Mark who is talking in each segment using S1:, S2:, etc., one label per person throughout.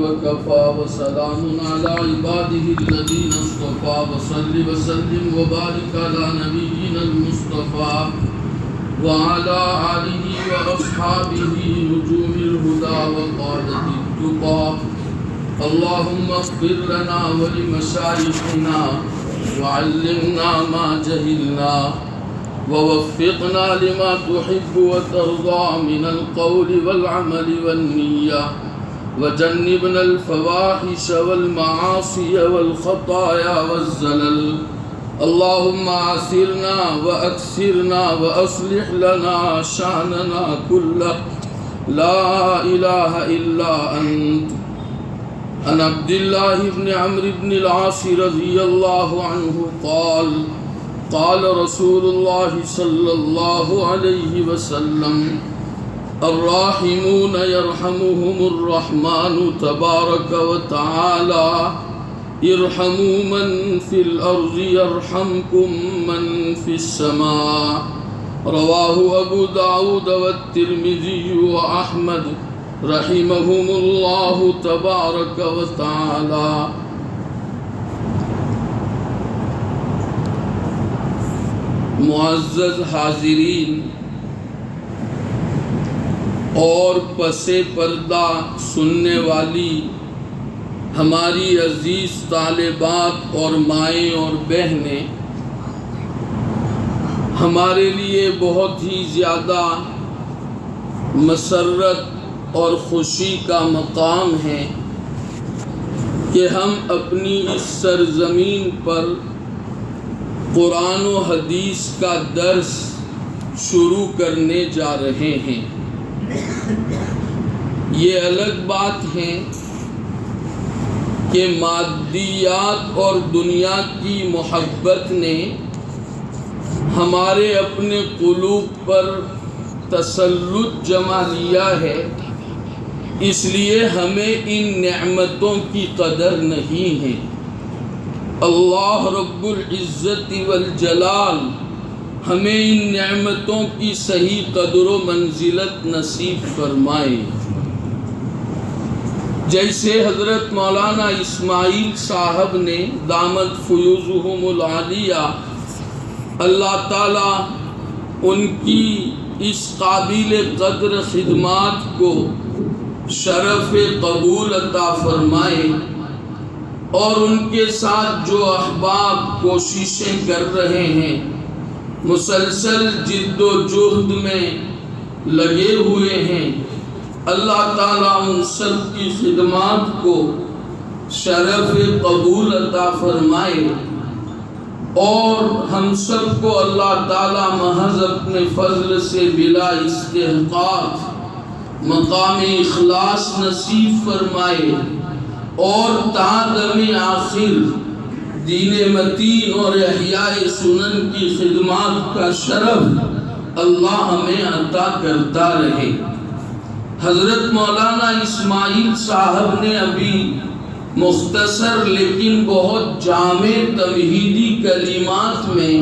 S1: وكفى وسلام على عباده الذين اصطفى وصل وسلم وبارك على نبينا المصطفى وعلى آله وأصحابه نجوم الهدى وقادة التقى. اللهم اغفر لنا ولمشايخنا وعلمنا ما جهلنا ووفقنا لما تحب وترضى من القول والعمل والنية وجنبنا الفواحش والمعاصي والخطايا والزلل. اللهم عاصرنا وأكثرنا وأصلح لنا شأننا كله. لا إله إلا أنت. عن عبد الله بن عمرو بن العاص رضي الله عنه قال قال رسول الله صلى الله عليه وسلم الراحمون يرحمهم الرحمن تبارك وتعالى ارحموا من في الأرض يرحمكم من في السماء. رواه أبو داود والترمذي وأحمد رحمهم الله تبارك وتعالى. معزز حاضرین اور پس پردہ سننے والی ہماری عزیز طالبات اور مائیں اور بہنیں، ہمارے لیے بہت ہی زیادہ مسرت اور خوشی کا مقام ہے کہ ہم اپنی اس سرزمین پر قرآن و حدیث کا درس شروع کرنے جا رہے ہیں۔ یہ الگ بات ہے کہ مادیات اور دنیا کی محبت نے ہمارے اپنے قلوب پر تسلط جما لیا ہے، اس لیے ہمیں ان نعمتوں کی قدر نہیں ہے۔ اللہ رب العزت والجلال ہمیں ان نعمتوں کی صحیح قدر و منزلت نصیب فرمائے۔ جیسے حضرت مولانا اسماعیل صاحب نے دامت فیوزہم العالیہ، اللہ تعالیٰ ان کی اس قابل قدر خدمات کو شرف قبول عطا فرمائے، اور ان کے ساتھ جو احباب کوششیں کر رہے ہیں، مسلسل جد و جہد میں لگے ہوئے ہیں، اللہ تعالیٰ ان سب کی خدمات کو شرف قبول عطا فرمائے، اور ہم سب کو اللہ تعالیٰ محض اپنے فضل سے بلا استحقاق مقام اخلاص نصیب فرمائے، اور تا دم آخر دین متین اور احیاء سنن کی خدمات کا شرف اللہ ہمیں عطا کرتا رہے۔ حضرت مولانا اسماعیل صاحب نے ابھی مختصر لیکن بہت جامع تمہیدی کلمات میں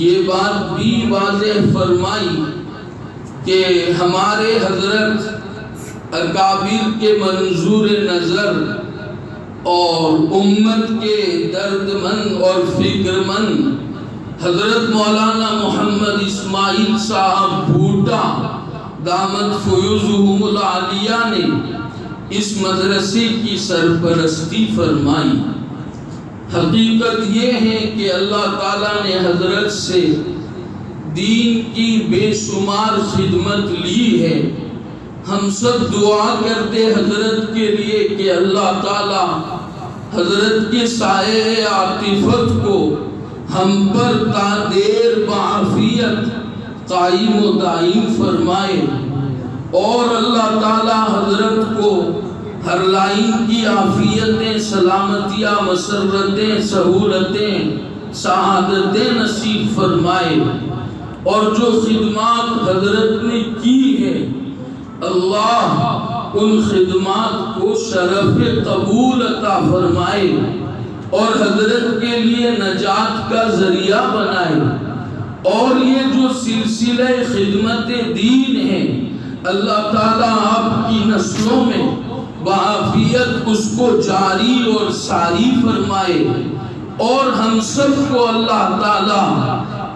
S1: یہ بات بھی واضح فرمائی کہ ہمارے حضرت اکابر کے منظور نظر اور امت کے درد مند اور فکر مند حضرت مولانا محمد اسماعیل صاحب بھوٹا دامت فیوزہم العالیہ نے اس مدرسے کی سرپرستی فرمائی۔ حقیقت یہ ہے کہ اللہ تعالیٰ نے حضرت سے دین کی بے شمار خدمت لی ہے۔ ہم سب دعا کرتے حضرت کے لیے کہ اللہ تعالیٰ حضرت کے سائے عاطفت کو ہم پر تا دیر بعافیت قائم و دائم فرمائے، اور اللہ تعالیٰ حضرت کو ہر لائن کی عافیتیں، سلامتیاں، مسرتیں، سہولتیں، سعادتیں نصیب فرمائے، اور جو خدمات حضرت نے کی ہے اللہ ان خدمات کو شرف قبول عطا فرمائے، اور حضرت کے لیے نجات کا ذریعہ بنائے، اور یہ جو سلسلہ خدمت دین ہے اللہ تعالیٰ آپ کی نسلوں میں بعافیت اس کو جاری اور ساری فرمائے، اور ہم سب کو اللہ تعالی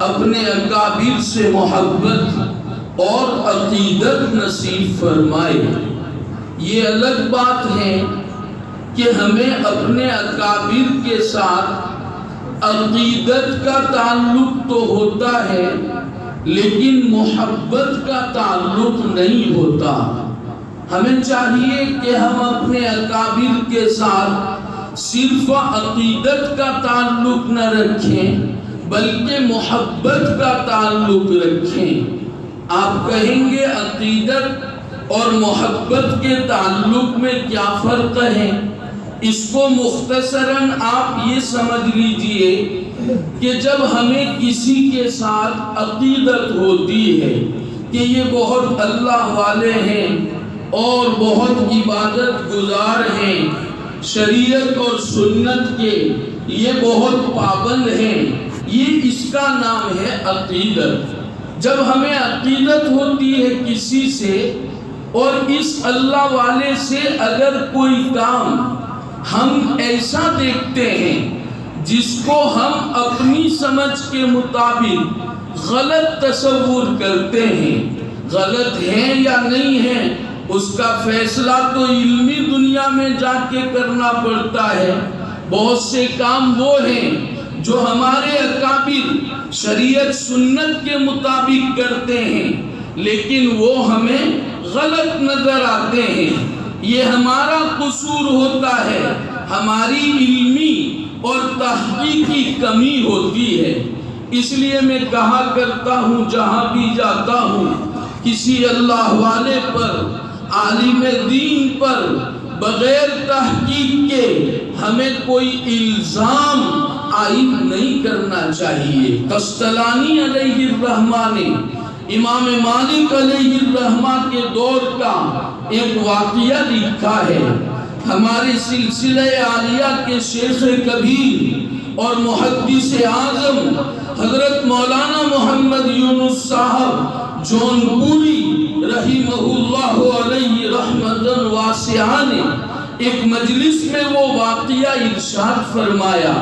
S1: اپنے اکابر سے محبت اور عقیدت نصیب فرمائے۔ یہ الگ بات ہے کہ ہمیں اپنے اکابر کے ساتھ عقیدت کا تعلق تو ہوتا ہے لیکن محبت کا تعلق نہیں ہوتا۔ ہمیں چاہیے کہ ہم اپنے اکابر کے ساتھ صرف عقیدت کا تعلق نہ رکھیں بلکہ محبت کا تعلق رکھیں۔ آپ کہیں گے عقیدت اور محبت کے تعلق میں کیا فرق ہے؟ اس کو مختصراً آپ یہ سمجھ لیجئے کہ جب ہمیں کسی کے ساتھ عقیدت ہوتی ہے کہ یہ بہت اللہ والے ہیں اور بہت عبادت گزار ہیں، شریعت اور سنت کے یہ بہت پابند ہیں، یہ اس کا نام ہے عقیدت۔ جب ہمیں عقیدت ہوتی ہے کسی سے اور اس اللہ والے سے اگر کوئی کام ہم ایسا دیکھتے ہیں جس کو ہم اپنی سمجھ کے مطابق غلط تصور کرتے ہیں، غلط ہے یا نہیں ہے اس کا فیصلہ تو علمی دنیا میں جا کے کرنا پڑتا ہے۔ بہت سے کام وہ ہیں جو ہمارے اکابر شریعت سنت کے مطابق کرتے ہیں لیکن وہ ہمیں غلط نظر آتے ہیں۔ یہ ہمارا قصور ہوتا ہے، ہماری علمی اور تحقیقی کمی ہوتی ہے۔ اس لیے میں کہا کرتا ہوں جہاں بھی جاتا ہوں، کسی اللہ والے پر، عالم دین پر بغیر تحقیق کے ہمیں کوئی الزام عائد نہیں کرنا چاہیے۔ قسطلانی علیہ الرحمہ نے امام مالک علیہ الرحمہ کے دور کا ایک واقعہ لکھا ہے۔ ہمارے سلسلہ عالیہ کے شیخ کبیر اور محدث اعظم حضرت مولانا محمد یونس صاحب جونپوری رحمہ اللہ علیہ رحمتاً واسعہ نے ایک مجلس میں وہ واقعہ ارشاد فرمایا۔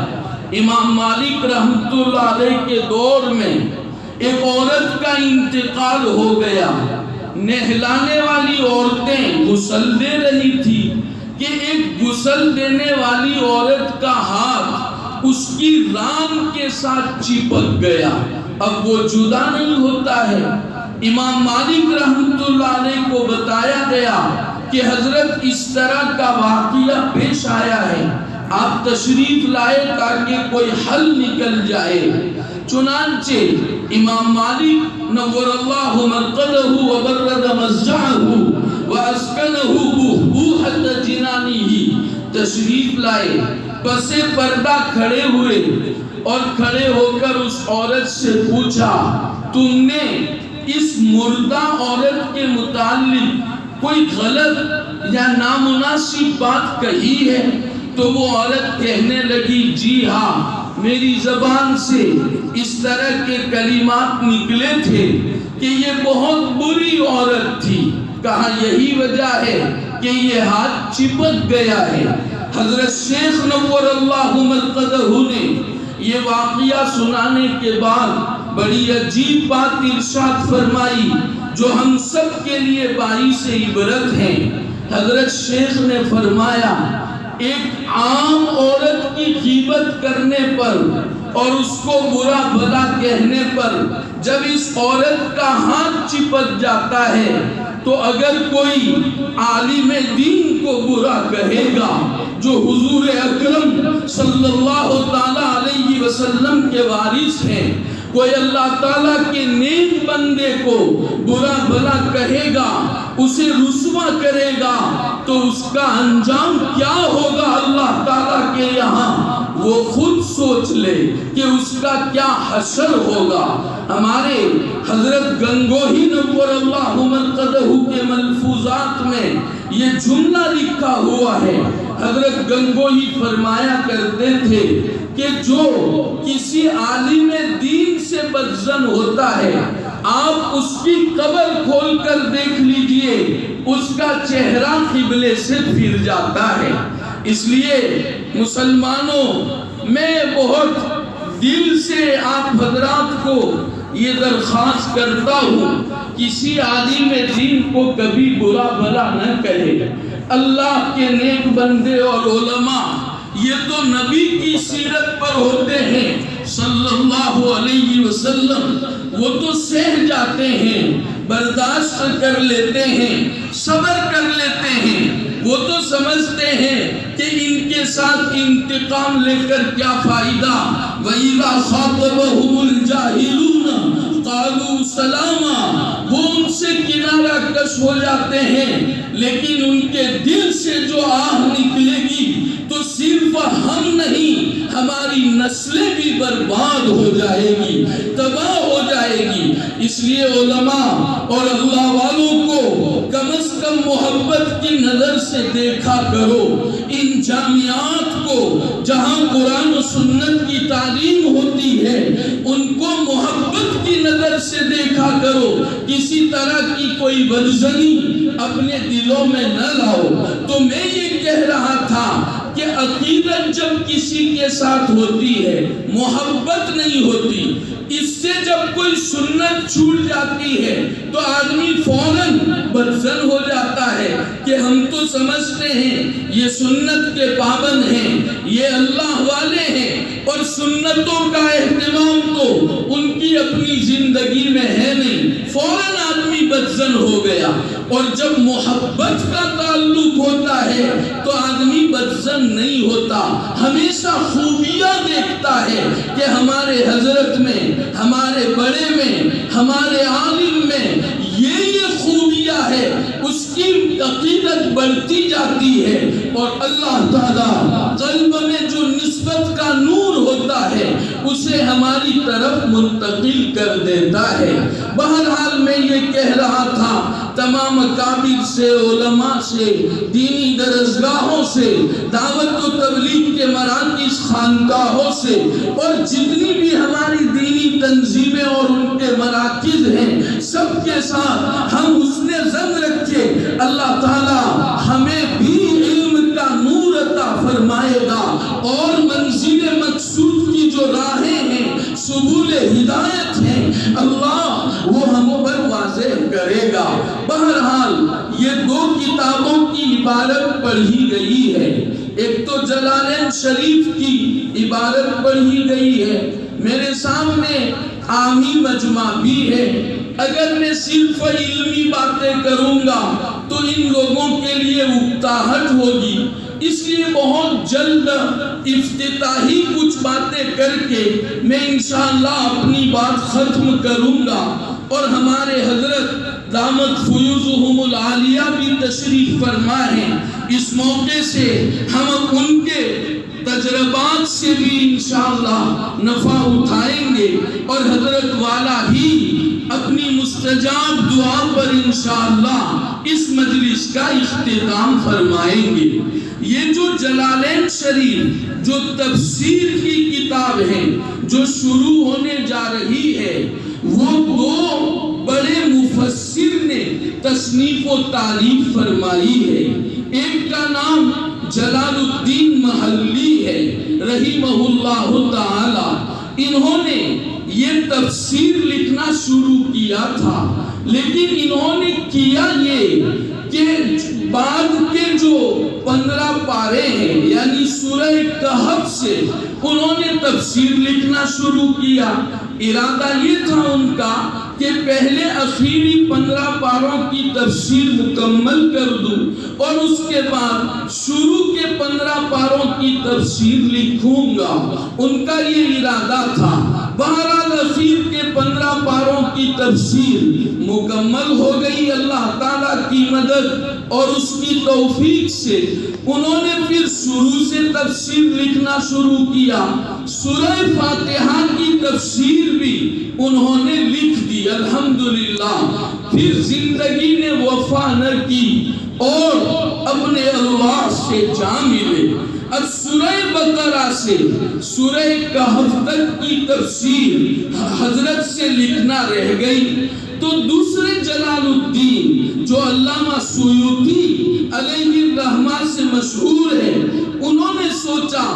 S1: امام مالک رحمت اللہ علیہ کے دور میں ایک عورت کا انتقال ہو گیا۔ نہلانے والی عورتیں غسل دے رہی تھی کہ ایک غسل دینے والی عورت کا ہاتھ اس کی ران کے ساتھ چپک گیا، اب وہ جدا نہیں ہوتا ہے۔ امام مالک رحمت اللہ علیہ کو بتایا گیا کہ حضرت اس طرح کا واقعہ پیش آیا ہے، آپ تشریف لائے تاکہ کوئی حل نکل جائے۔ چنانچہ امام مالک نور اللہ مرقدہ وبرد مضجعہ واسکنہ بحبوحۃ جنانہ تشریف لائے، پس پردہ کھڑے ہوئے اور کھڑے ہو کر اس عورت سے پوچھا، تم نے اس مردہ عورت کے متعلق کوئی غلط یا نامناسب بات کہی ہے؟ تو وہ عورت کہنے لگی، جی ہاں، میری زبان سے اس طرح کے کلمات نکلے تھے کہ یہ بہت بری عورت تھی۔ کہا یہی وجہ ہے کہ یہ ہاتھ چپک گیا ہے۔ حضرت شیخ نور اللہ مرقدہ نے یہ واقعہ سنانے کے بعد بڑی عجیب بات ارشاد فرمائی جو ہم سب کے لیے باعث عبرت ہے۔ حضرت شیخ نے فرمایا، ایک عام عورت کی غیبت کرنے پر اور اس کو برا بھلا کہنے پر جب اس عورت کا ہاتھ چپک جاتا ہے تو اگر کوئی عالم دین کو برا کہے گا جو حضور اکرم صلی اللہ تعالی علیہ وسلم کے وارث ہیں، کوئی اللہ تعالیٰ کے نیک بندے کو برا بھلا کہے گا، اسے رسوا کرے گا، تو اس کا انجام کیا ہوگا اللہ تعالیٰ کے یہاں وہ خود سوچ لے کہ اس کا کیا حشر ہوگا۔ ہمارے حضرت گنگوہی نور اللہ مرقدہ کے ملفوظات میں یہ جملہ لکھا ہوا ہے۔ حضرت گنگوہی فرمایا کرتے تھے کہ جو کسی عالم دین سے بدظن ہوتا ہے آپ اس کی قبر کھول کر دیکھ لیجئے، اس کا چہرہ قبلے سے پھر جاتا ہے۔ اس لیے مسلمانوں، میں بہت دل سے آپ حضرات کو یہ درخواست کرتا ہوں، کسی عالم دین کو کبھی برا بھلا نہ کہے۔ اللہ کے نیک بندے اور علماء یہ تو نبی کی سیرت پر ہوتے ہیں صلی اللہ علیہ وسلم، وہ تو سہ جاتے ہیں، برداشت کر لیتے ہیں، صبر کر لیتے ہیں۔ وہ تو سمجھتے ہیں کہ ان کے ساتھ انتقام لے کر کیا فائدہ۔ وَإِذَا خَاطَبَهُمُ الْجَاهِلُونَ قَالُوا سَلَامًا، وہ ان سے کنارہ کش ہو جاتے ہیں، لیکن ان کے دل سے جو آہ نکلے گی تو صرف ہم نہیں، ہماری نسلیں بھی برباد ہو جائے گی، تباہ ہو جائے گی۔ اس لیے علماء اور اللہ والوں کو کم از کم محبت کی نظر سے دیکھا کرو۔ ان جامعات کو جہاں قرآن و سنت کی تعلیم ہوتی ہے، ان کو محبت کی نظر سے دیکھا کرو، کسی طرح کی کوئی بدظنی اپنے دلوں میں نہ لاؤ۔ تو میں یہ کہہ رہا تھا کہ عقیدت جب کسی کے ساتھ ہوتی ہے، محبت نہیں ہوتی۔ اس سے جب کوئی سنت چھوٹ جاتی ہے تو آدمی فوراً بدظن ہو جاتا ہے کہ ہم تو سمجھتے ہیں یہ سنت کے پابند ہیں، یہ اللہ والے ہیں، اور سنتوں کا اہتمام تو ان کی اپنی زندگی میں ہے نہیں۔ فوراً آدمی بدظن ہو گیا۔ اور جب محبت کا تعلق ہوتا ہے تو آدمی بدظن نہیں ہوتا، ہمیشہ خوبیاں دیکھتا ہے کہ ہمارے حضرت میں، ہمارے بڑے میں، ہمارے عالم میں یہ خوبیاں ہے۔ اس کی عقیدت بڑھتی جاتی ہے اور اللہ تعالیٰ قلب میں جو نسبت کا نور ہوتا ہے اسے ہماری طرف منتقل کر دیتا ہے۔ بہرحال میں یہ کہہ رہا تھا، تمام اکابر سے، علماء سے، دینی درسگاہوں سے، دعوت و تبلیغ کے مراکز، خانقاہوں سے، اور جتنی بھی ہماری دینی تنظیمیں اور ان کے مراکز ہیں، سب کے ساتھ ہم حسن ظن رکھے، اللہ تعالیٰ ہمیں بھی علم کا نور عطا فرمائے گا، اور منزل مقصود کی جو راہیں ہیں، سبل ہدایت ہیں، اللہ وہ ہم پر واضح کرے گا۔ بہرحال یہ دو کتابوں کی عبارت پڑھی گئی ہے، ایک تو جلالین شریف کی عبارت پڑھی گئی ہے، میرے سامنے عامی مجمع بھی ہے۔ اگر میں صرف علمی باتیں کروں گا تو ان لوگوں کے لیے اکتاہٹ ہوگی، اس لیے بہت جلد افتتاحی کچھ باتیں کر کے میں انشاءاللہ اپنی بات ختم کروں گا، اور ہمارے حضرت دامت فیوزہم العالیہ بھی تشریف فرما ہیں۔ اس موقع سے ہم ان کے تجربات سے بھی انشاءاللہ نفع اٹھائیں گے، اور حضرت والا ہی اپنی مستجاب دعا پر انشاءاللہ اس مجلس کا اختتام فرمائیں گے۔ یہ جو جلالین شریف جو تفسیر کی کتاب ہے جو شروع ہونے جا رہی ہے، وہ دو بڑے مفسر نے تصنیف و تعریف فرمائی ہے۔ ایک کا نام جلال الدین محلی ہے رحمہ اللہ تعالی۔ انہوں نے یہ تفسیر لکھنا شروع کیا تھا، لیکن انہوں نے کیا یہ کہ بعد کے جو 15 پارے ہیں یعنی سورہ کہف سے انہوں نے تفسیر لکھنا شروع کیا۔ ارادہ یہ تھا ان کا کہ پہلے اخیری 15 پاروں کی تفسیر مکمل کر دوں اور اس کے بعد شروع کے 15 پاروں کی تفسیر لکھوں گا، ان کا یہ ارادہ تھا۔ بہرحال اخیر کے 15 پاروں کی تفسیر مکمل ہو گئی اللہ تعالیٰ کی مدد اور اس کی توفیق سے۔ انہوں نے پھر شروع سے تفسیر لکھنا شروع کیا۔ سورہ فاتحہ کی تفسیر بھی انہوں نے لکھ دی الحمدللہ۔ پھر زندگی نے وفا نہ کی اور اپنے اللہ سے جا ملے۔ اب سورہ بقرہ سے سورہ کہف تک کی تفسیر حضرت سے لکھنا رہ گئی، تو دوسرے جلال الدین جو علامہ سیوطی علیہ الرحمہ سے مشہور ہے، انہوں نے سوچا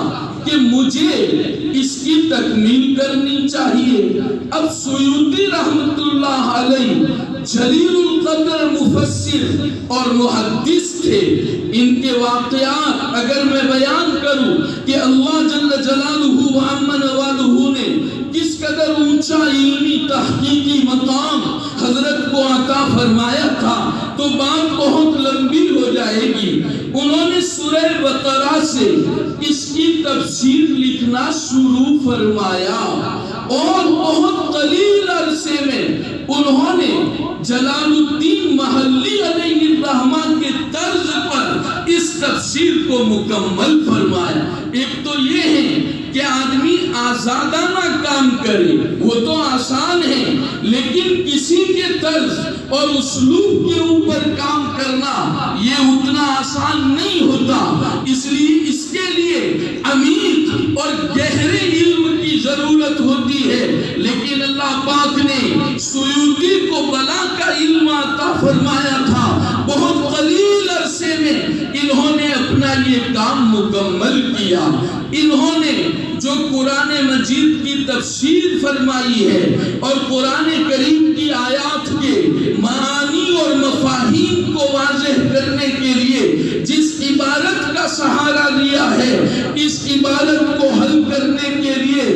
S1: کہ مجھے اس کی تکمیل کرنی چاہیے۔ اب سیوطی رحمت اللہ علیہ جلیل القدر مفسر اور محدث تھے، ان کے واقعات اگر میں بیان کروں کہ اللہ جل جلالہ وعم نوالہ نے کس قدر اونچا علمی تحقیقی مقام حضرت کو عطا فرمایا تھا تو بات بہت لمبی ہو جائے گی۔ انہوں نے سورہ بقرہ سے اس کی تفسیر لکھنا شروع فرمایا اور بہت قلیل عرصے میں انہوں نے جلال الدین محلی علیہ الرحمہ کے طرز پر اس تفسیر کو مکمل فرمایا۔ ایک تو یہ ہے کہ آدمی آزادانہ کام کرے، وہ تو آسان ہے، لیکن کسی کے طرز اور اسلوب کے اوپر کام کرنا یہ اتنا آسان نہیں ہوتا۔ اس لیے اس کے لیے عمیق اور گہرے علم کی ضرورت ہوتی ہے، لیکن اللہ پاک نے سیوطی کو بلا کا علم عطا فرمایا تھا۔ بہت قلیل عرصے میں انہوں نے اپنا یہ کام مکمل کیا۔ انہوں نے جو قرآن مجید کی تفسیر فرمائی ہے اور قرآن کریم کی آیات کے معانی اور مفاہیم کو واضح کرنے کے لیے جس عبارت کا سہارا لیا ہے، اس عبارت کو حل کرنے کے لیے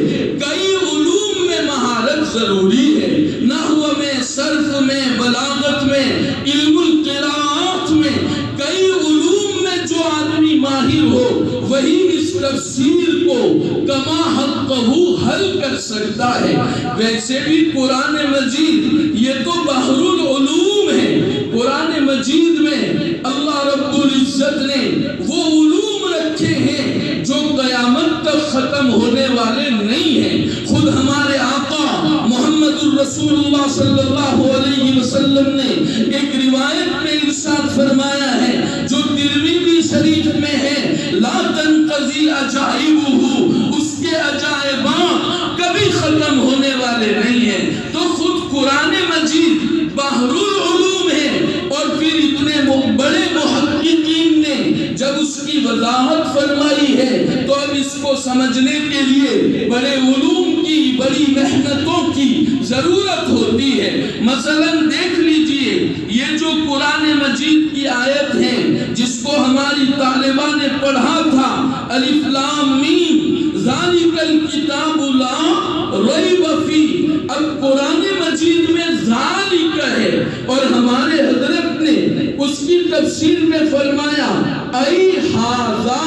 S1: کئی علوم میں مہارت ضروری ہے، نحو میں، صرف میں، بلاغت میں، علم القراءات میں، کئی علوم میں جو آدمی ماہر ہو وہی اس تفسیر کو کما حقہ حل کر سکتا ہے۔ ویسے بھی قرآن مجید یہ تو بحر العلوم ہے۔ قرآن مجید میں اللہ رب العزت نے وہ علوم رکھے ہیں جو قیامت تک ختم ہونے والے نہیں ہیں۔ خود ہمارے آقا محمد الرسول اللہ صلی اللہ علیہ وسلم نے ایک روایت میں ارشاد فرمایا ہے جو ترمذی شریف میں ہے، لا تنقضی عجائبہ، اس کے عجائبات کبھی ختم ہونے والے نہیں ہیں۔ تو خود قرآن مجید بحر العلوم ہے، اور پھر اتنے بڑے محققین نے جب اس کی وضاحت فرمائی ہے تو اب اس کو سمجھنے کے لیے بڑے علوم کی، بڑی محنتوں کی ضرورت ہوتی ہے۔ مثلا دیکھ لیجئے یہ جو قرآن مجید کی آیت ہے جس کو ہماری طالبہ نے پڑھا تھا، الف لام میم ذالک الکتاب لا ریب فیہ، اب قرآن مجید میں ذالک ہے اور ہمارے حضرت نے اس کی تفسیر میں فرمایا ای ھذا،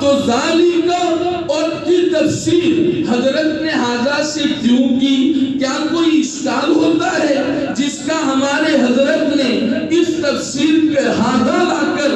S1: تو ذالک اور کی تفسیر حضرت نے ھذا سے کیوں کی؟ کیا کوئی اشکال ہوتا ہے جس کا ہمارے حضرت نے اس تفسیر کے ھذا لا کر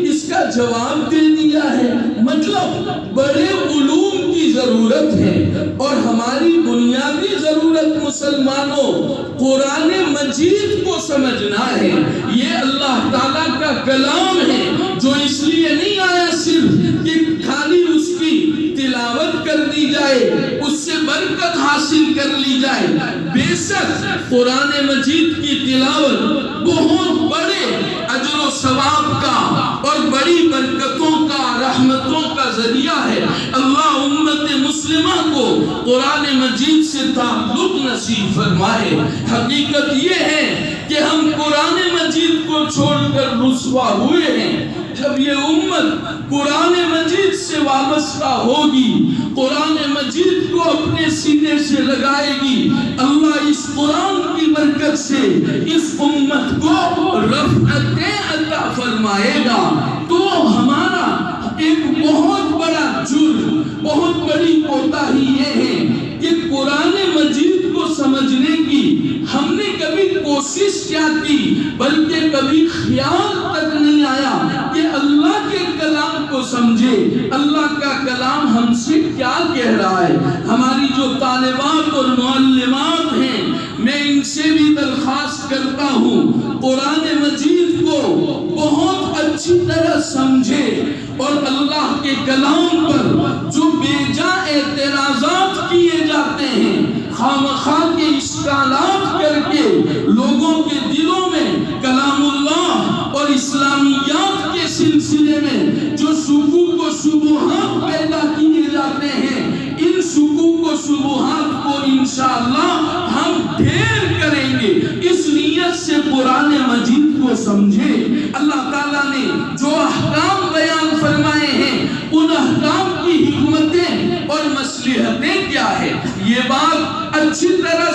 S1: اس کا جواب دے دیا ہے؟ مطلب بڑے علوم کی ضرورت ہے، اور ہماری بنیادی ضرورت مسلمانوں قرآن مجید کو سمجھنا ہے۔ یہ اللہ تعالیٰ کا کلام ہے جو اس لیے نہیں آیا صرف کہ خالی اس کی تلاوت کر دی جائے، اس سے برکت حاصل کر لی جائے۔ بے شک قرآن مجید کی تلاوت بہت بڑے اجر و ثواب کا اور بڑی برکتوں کا، رحمتوں کا ذریعہ ہے۔ اللہ امت مسلمہ کو قرآن مجید سے تعلق نصیب فرمائے۔ حقیقت یہ ہے کہ ہم قرآن مجید کو چھوڑ کر رسوا ہوئے ہیں۔ جب یہ امت قرآن مجید سے وابستہ ہوگی، قرآن مجید کو اپنے سینے سے لگائے گی، اللہ اس قرآن کی برکت سے اس امت کو رفعتیں عطا فرمائے گا۔ تو ہمارا ایک بہت بڑا جرم، بہت بڑی کوتاہی یہ ہے کہ قرآن مجید کو سمجھنے کی ہم نے کبھی کوشش کیا کی، بلکہ کبھی خیال تک نہیں آیا کہ اللہ کے کلام کو سمجھے، اللہ کا کلام ہم سے کیا کہہ رہا ہے۔ ہماری جو طالبات اور معلمات ہیں، میں ان سے بھی درخواست کرتا ہوں قرآن مجید کو بہت اچھی طرح سمجھے اور اللہ کے کلام پر جو بیجا اعتراضات کیے جاتے ہیں، خامخواہ کے اشکالات کر کے لوگوں کے دلوں میں کلام اللہ اور اسلامیات کے سلسلے میں جو شکوک و شبہات پیدا کیے جاتے ہیں، ان شکوک و شبہات کو انشاءاللہ ہم ڈھیر کریں گے۔ اس نیت سے قرآن مجید کو سمجھے۔ اللہ تعالیٰ نے جو احکام بیان فرمائے ہیں، ان احکام کی حکمتیں اور مصلحتیں کیا ہے، یہ بات اچھی طرح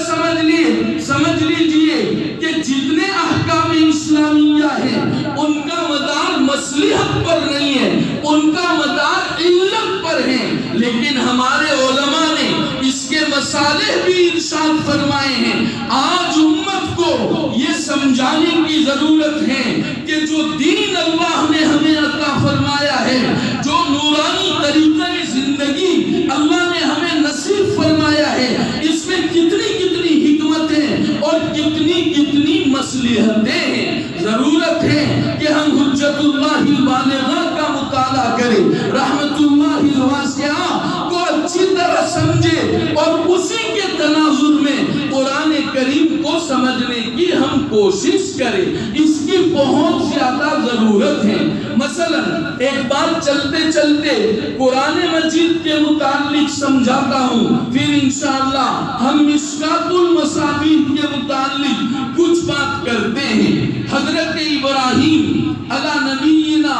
S1: سمجھ لیجئے کہ جتنے احکام اسلامیہ ہیں ان کا مدار مصلحت پر نہیں ہے، ان کا مدار علت پر ہے، لیکن ہمارے علماء نے اس کے مصالح بھی ارشاد فرمائے ہیں۔ آج امت کو یہ سمجھانے کی ضرورت ہے کہ جو دین اللہ نے ہمیں عطا فرمایا ہے، جو نورانی طریقہ زندگی اللہ نے ہمیں نصیب فرمایا ہے، اس میں کتنی کتنی حکمتیں اور کتنی مصلحتیں ہیں۔ ضرورت ہے کہ ہم حجت اللہ البالغہ کا مطالعہ کریں، رحمت اللہ الواسعہ کو اچھی طرح سمجھے اور اسی کے تناظر میں قرآن کریم کو سمجھنے کی ہم کوشش کریں۔ اس کی بہت زیادہ ضرورت ہے۔ مثلا ایک بات چلتے چلتے قرآن مجید کے متعلق سمجھاتا ہوں، پھر انشاءاللہ ہم مشکات المصابیح کے متعلق کچھ بات کرتے ہیں۔ حضرت ابراہیم علی نبینا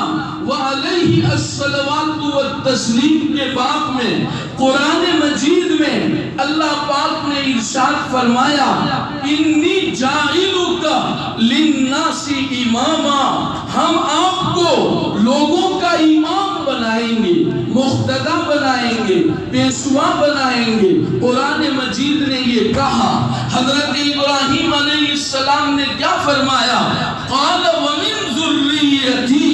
S1: وعلیہ الصلوات والتسلیم کے باب میں قرآن مجید میں اللہ پاک نے ارشاد فرمایا، انی جاعلک للناس اماما، ہم آپ کو لوگوں کا امام بنائیں گے، مقتدا بنائیں گے، پیشوا بنائیں گے۔ قرآن مجید نے یہ کہا۔ حضرت ابراہیم علیہ السلام نے کیا فرمایا؟ قال ومن ذریتی،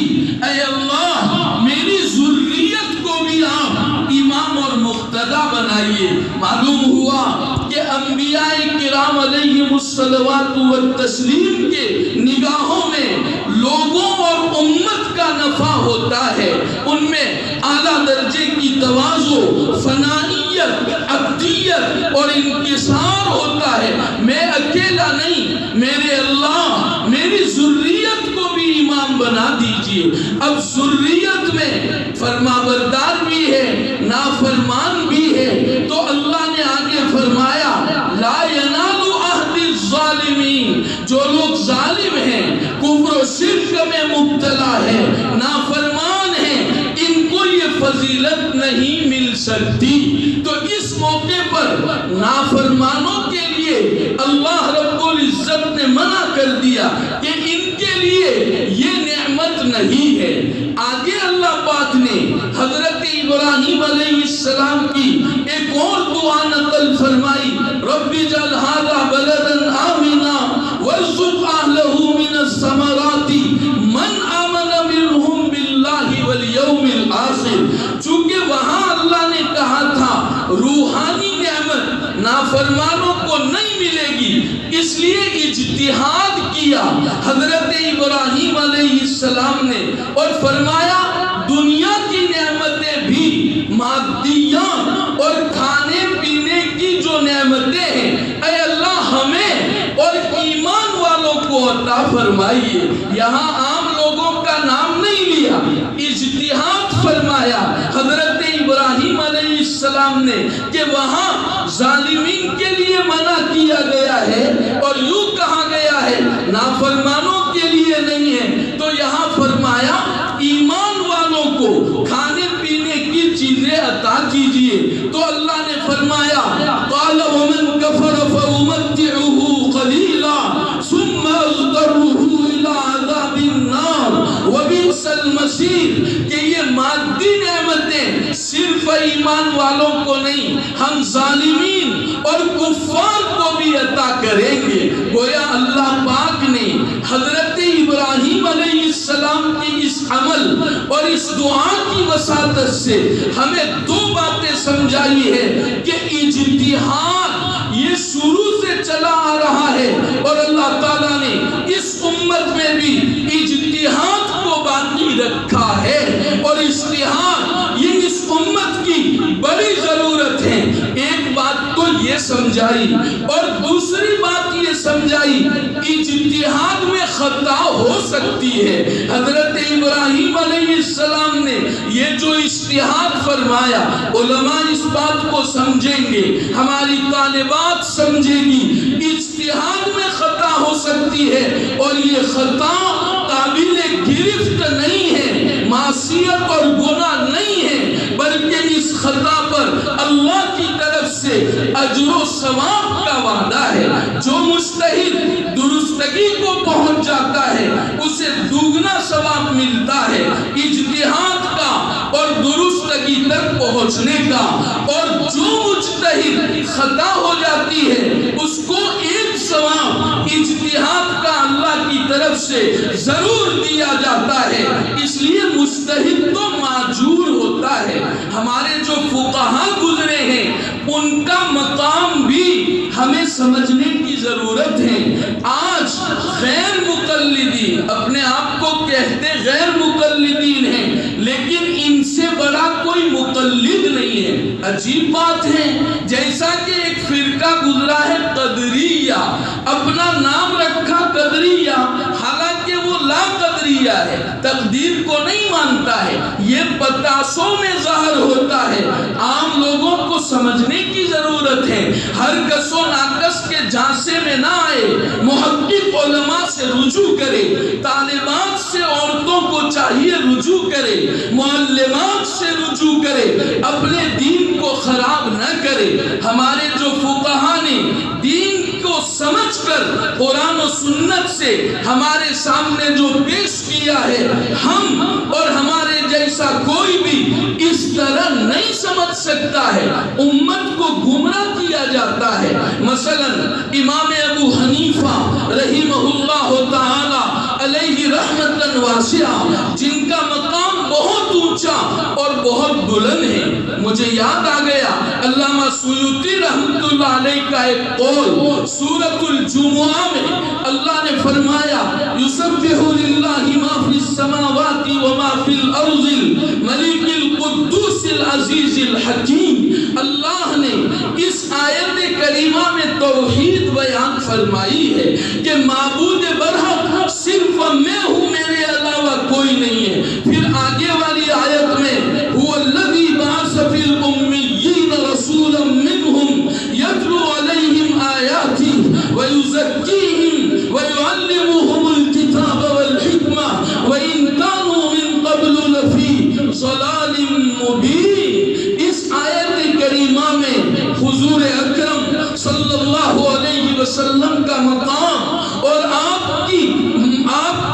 S1: اے اللہ میری ذریت کو بھی آپ امام اور مقتدا بنائیے۔ معلوم ہوا کہ انبیاء کرام علیہم الصلوات والتسلیم کے نگاہوں میں لوگوں اور امت کا نفع ہوتا ہے، ان میں اعلیٰ درجے کی تواضع، فنائیت، عبدیت اور انکسار ہوتا ہے۔ میں اکیلا نہیں، میرے اللہ میری ذریت کو بھی امام بنا دیجئے۔ اب ذریت میں فرما بردار بھی ہے، نافرمان بھی ہے، تو اللہ نے آگے فرمایا لا ینال عہد الظالمین، جو لوگ ظالم ہیں، کفر و شرک میں مبتلا ہے، نافرمان ہیں، ان کو یہ فضیلت نہیں مل سکتی۔ تو اس موقع پر نافرمانوں کے لیے اللہ رب العزت نے منع کر دیا کہ ان کے لیے یہ نعمت نہیں ہے۔ آگے اللہ پاک نے حضرت ابراہیم علیہ السلام کی ایک اور دعا نقل فرمائی، رب اجعل ھذا بلدا آمنا وارزق اہلہ من الثمرات من آمن منہم باللہ والیوم الآخر۔ چونکہ وہاں اللہ نے کہا تھا روحانی نعمت نافرمانوں کو نہیں ملے گی، اس لیے اجتہاد کیا حضرت ابراہیم علیہ السلام نے اور فرمایا دنیا کی نعمتیں بھی، مادیات اور کھانے پینے کی جو نعمتیں ہیں، اے اللہ ہمیں اور ایمان والوں کو عطا فرمائیے۔ یہاں عام لوگوں کا نام نہیں لیا، اجتہاد فرمایا حضرت ابراہیم علیہ السلام نے کہ وہاں ظالمین کے لیے منع کیا گیا ہے اور یوں کہا گیا ہے نافرمانوں کے لیے نہیں ہے، تو یہاں فرمایا ایمان والوں کو کھانے پینے کی چیزیں عطا کیجئے۔ تو اللہ نے فرمایا قال ومن کفر فأمتعه قلیلا ثم اضطره الى عذاب النار وبئس المصیر، کہ یہ مادی نعمتیں صرف ایمان والوں کو نہیں، ہم ظالمین اور کفار کو بھی عطا کریں گے۔ گویا اللہ پاک نے حضرت ابراہیم علیہ السلام کی اس عمل اور اس دعا کی وساطت سے ہمیں دو باتیں سمجھائی ہے کہ اجتہاد یہ شروع سے چلا آ رہا ہے اور اللہ تعالیٰ نے اس امت میں بھی اجتہاد کو باقی رکھا ہے، اور اجتہاد بڑی ضرورت ہے۔ ایک بات تو یہ سمجھائی اور دوسری بات یہ سمجھائی اجتہاد میں خطا ہو سکتی ہے۔ حضرت ابراہیم علیہ السلام نے یہ جو اجتہاد فرمایا، علماء اس بات کو سمجھیں گے، ہماری طالبات سمجھیں گی، اجتہاد میں خطا ہو سکتی ہے اور یہ خطا قابل گرفت نہیں ہے، معصیت اور گناہ نہیں ہے، بلکہ اس خطا پر اللہ کی طرف سے اجر و ثواب کا وعدہ ہے۔ جو مجتہد درستگی کو پہنچ جاتا ہے اسے دوگنا ثواب ملتا ہے اجتہاد کا اور درستگی تک پہنچنے کا، اور جو مجتہد خطا ہو جاتی ہے اس کو ایک ثواب اجتہاد کا اللہ کی طرف سے ضرور دیا جاتا ہے۔ اس لیے مجتہد تو معجور ہوتا ہے۔ ہمارے جو فقہاء گزرے ہیں ان کا مقام بھی ہمیں سمجھنے کی ضرورت ہے۔ آج غیر مقلدین اپنے آپ کو کہتے غیر مقلدین ہیں، لیکن ان سے بڑا کوئی مقلد نہیں ہے۔ عجیب بات ہے، جیسا کہ ایک فرقہ گزرا ہے قدریہ، اپنا نام رکھا قدریہ، حالانکہ وہ لا قدریہ ہے، تقدیر کو نہیں مانتا ہے۔ یہ پتاسوں میں ظاہر ہوتا ہے، عام لوگوں کو سمجھنے کی ضرورت ہے۔ ہر کس و ناقص کے جھانسے میں نہ آئے، محقق علماء سے رجوع کرے، طالبات سے عورتوں کو چاہیے رجوع کرے، معلمات سے رجوع کرے، اپنے دین کو خراب نہ کرے۔ ہمارے جو فقہاء نے دین کو سمجھ کر قرآن و سنت سے ہمارے سامنے جو پیش کیا ہے، ہم اور ہمارے جیسا کوئی بھی اس طرح نہیں سمجھ سکتا ہے، امت کو گمراہ کیا جاتا ہے۔ مثلا امام ابو حنیفہ رحمہ اللہ تعالی علیہ رحمت واسعہ، جن کا مقام بہت اونچا اور بہت بلند ہے، مجھے یاد آ گیا علامہ سیوطی رحمت اللہ علیہ کا ایک قول سورۃ الجمعہ میں اللہ نے فرمایا یسبح للہ ما فی السماوات وما فی الارض الملک القدوس العزیز الحکیم۔ اللہ نے اس آیت کریمہ میں توحید بیان فرمائی ہے کہ معبود برحق صرف میں ہوں، میرے علاوہ کوئی نہیں ہے۔ پھر آگے والی آیت میں هو الذی بعث فی الامیین رسولا منہم یتلو علیہم آیاتہ ویزکیہم ویعلمہم الکتاب والحکمہ وإن كانوا من قبل لفی ضلال مبین۔ اس آیت کریمہ میں حضور اکرم صلی اللہ علیہ وسلم کا مقام اور آپ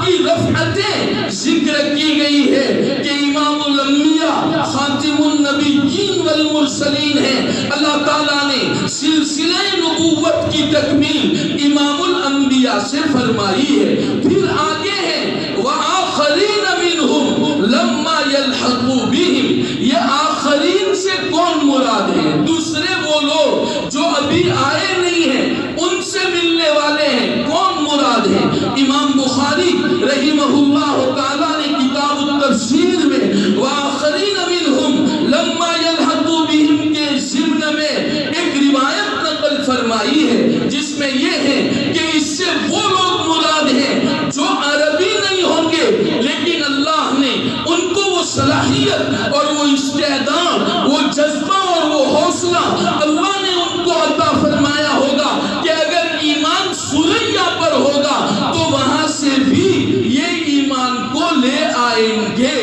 S1: کی رفعتیں ذکر کی گئی ہے کہ امام الانبیاء خاتم النبیین والمرسلین ہیں۔ اللہ تعالیٰ نے سلسلہ نبوت کی تکمیل امام الانبیاء سے فرمائی ہے۔ پھر آگے ہے وآخرین منہم لما یلحقوا بہم۔ یہ آخرین سے کون مراد ہے؟ دوسرے وہ لوگ جو ابھی آئے نہیں ہیں، ان سے ملنے والے ہیں، کون مراد ہے؟ امام بخاری رحمہ اللہ تعالیٰ نے کتاب التفسیر میں وآخرین منہم لما یلحقوا بہم کے ضمن میں ایک روایت نقل فرمائی ہے جس میں یہ ہے کہ اس سے وہ لوگ مراد ہیں جو عربی نہیں ہوں گے، لیکن اللہ نے ان کو وہ صلاحیت اور وہ استعداد، وہ جذبہ اور وہ حوصلہ اللہ نے ان کو عطا فرمایا ہوگا کہ اگر ایمان سوریا پر ہوگا تو وہاں سے بھی یہ ایمان کو لے آئیں گے۔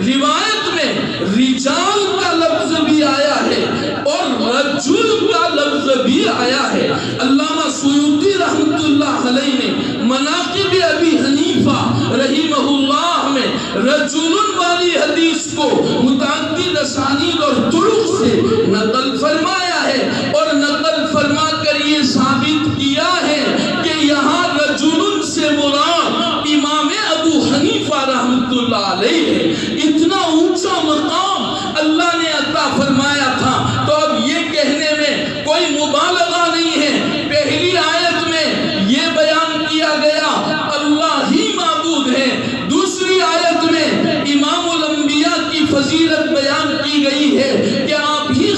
S1: روایت میں رجال کا لفظ بھی آیا ہے اور رجل کا لفظ بھی آیا ہے۔ علامہ سیوطی رحمت اللہ علیہ نے مناقب ابی حنیفہ رحمہ اللہ میں رجل والی حدیث کو متعدد اسانید اور طرق سے نقل فرمایا ہے اور نقل فرما کر یہ ثابت کیا ہے کہ یہاں رجل سے مراد امام ابو حنیفہ رحمت اللہ علیہ ہے۔ اتنا اونچا مقام اللہ نے عطا فرمایا تھا، تو اب یہ کہنے میں کوئی مبالغہ نہیں ہے۔ پہلی آیت میں یہ بیان کیا گیا اللہ ہی معبود ہے، دوسری آیت میں امام الانبیاء کی فضیلت بیان کی گئی ہے کہ آپ ہی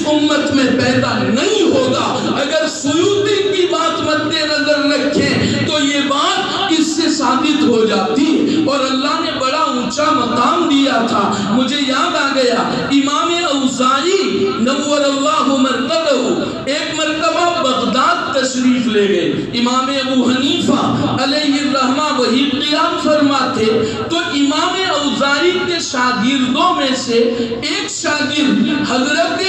S1: امت میں پیدا نہیں ہوگا۔ اگر سیوطی کی بات مد نظر رکھیں تو یہ بات اس سے ثابت ہو جاتی ہے، اور اللہ نے بڑا اونچا مقام دیا تھا۔ مجھے یاد آ گیا امام اوزاعی نور اللہ مرقدہ ایک مرتبہ بغداد تشریف لے گئے۔ امام ابو حنیفہ علیہ الرحمہ وہی قیام فرما تھے، تو امام اوزاعی کے شاگردوں میں سے ایک شاگرد حضرت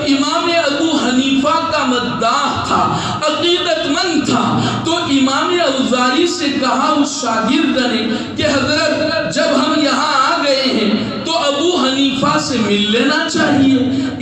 S1: امام ابو حنیفہ کا مداح تھا، عقیدت مند تھا۔ تو امام اوزاعی سے کہا اس شاگرد نے کہ حضرت جب ہم یہاں آ گئے ہیں تو ابو حنیفہ سے مل لینا چاہیے۔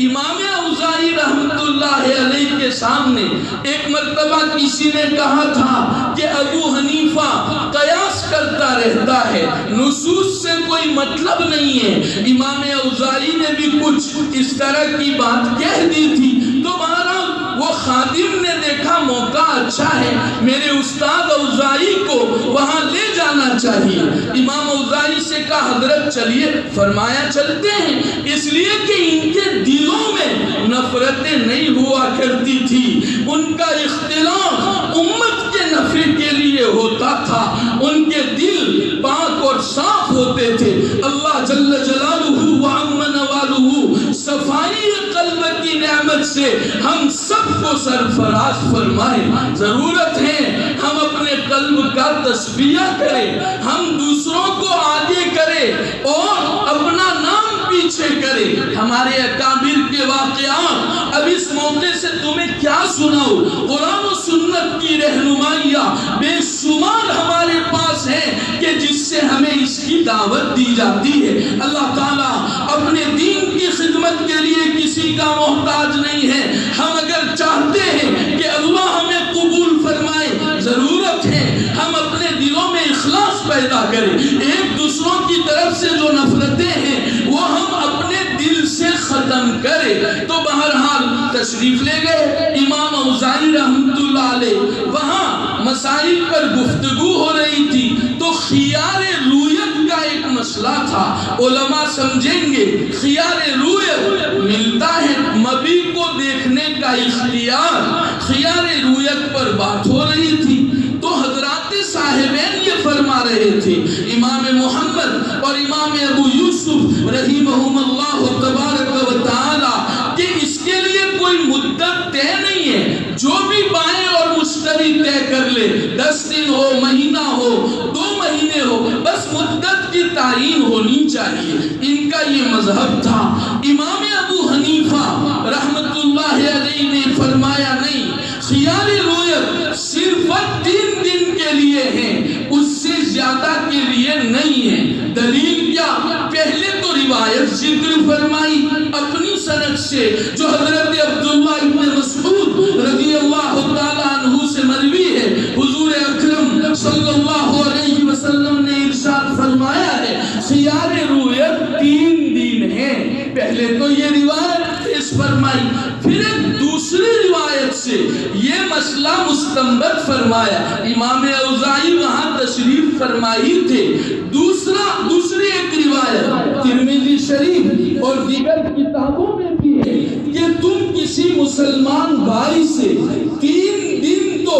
S1: امام اوزاعی رحمت اللہ علیہ کے سامنے ایک مرتبہ کسی نے کہا تھا کہ ابو حنیفہ قیاس کرتا رہتا ہے، نصوص سے کوئی مطلب نہیں ہے۔ امام اوزاعی نے بھی کچھ اس طرح کی بات کہہ دی تھی، تو بہرحال وہ خادم نے دیکھا موقع اچھا ہے، میرے استاد اوزاعی کو وہاں لے جانا چاہیے۔ امام اوزاعی سے کہا حضرت چلیے، فرمایا چلتے ہیں، اس لیے کہ ان کے دلوں میں نفرتیں نہیں ہوا کرتی تھی، ان کا اختلاف امت کے نفع کے لیے ہوتا تھا، ان کے دل پاک اور صاف ہوتے تھے۔ اللہ جل جلالہ وعم نوالہ صفائی قلب کی نعمت سے ہم سب کو سرفراز فرمائے۔ ضرورت ہے ہم اپنے قلب کا تصفیہ کریں، ہم دوسروں کو آگے کریں اور اپنا نام پیچھے کریں۔ ہمارے اکابر کے واقعات اب اس موقع سے تمہیں کیا سناؤ، قرآن و سنت کی رہنمائیاں بے شمار ہمارے پاس ہیں کہ جس سے ہمیں اس کی دعوت دی جاتی ہے۔ اللہ تعالیٰ اپنے دین کی خدمت کے لیے کسی کا محتاج نہیں ہے۔ ہم اگر چاہتے ہیں کہ اللہ ہمیں قبول فرمائے، ضرورت ہے ہم اپنے دلوں میں اخلاص پیدا کریں۔ ایک دوسروں کی طرف سے جو نفرتیں ہیں وہ ہم اپنے دل سے ختم کریں۔ تو بہرحال تشریف لے گئے امام اوزاعی رحمت اللہ علیہ، وہاں مسائل پر گفتگو ہو رہی تھی، تو خیار رویت کا ایک مسئلہ تھا۔ علماء سمجھیں گے خیار رویت ملتا ہے مبی کو دیکھنے کا اختیار، خیار رویت پر بات ہو رہی تھی، تو حضرات صاحبین یہ فرما رہے تھے، امام محمد اور امام ابو یوسف رحمہم اللہ تبارک و تعالی، کہ اس کے لیے کوئی مدت طے نہیں ہے، جو بھی بائیں اور مشتری طے کر لے، 10 دن ہو، مہینہ ہو، 2 مہینے ہو، بس مدت کی تعین ہونی چاہیے۔ ان کا یہ مذہب تھا۔ امام ابو حنیفہ رحمت اللہ علیہ نے فرمایا نہیں، خیال رویت صرف 3 دن کے لیے ہے، اس سے زیادہ کے لیے نہیں ہے۔ دلیل کیا؟ پہلے تو روایت ذکر فرمائی اپنی سند سے جو حضرت عبداللہ ابن مسعود رضی اللہ تعالیٰ عنہ سے مروی ہے۔ حضور اکرم صلی اللہ علیہ وسلم نے ارشاد فرمایا ہے خیار رویت 3 دن ہے۔ پہلے تو یہ روایت پیش فرمائی، پھر ایک دوسری روایت سے یہ مسئلہ مستنبط فرمایا۔ امام اوزاعی وہاں تشریف فرمائی تھے۔ دوسری ایک روایت ترمذی شریف اور دیگر کتابوں میں بھی ہے کہ تم کسی مسلمان بھائی سے 3 دن تو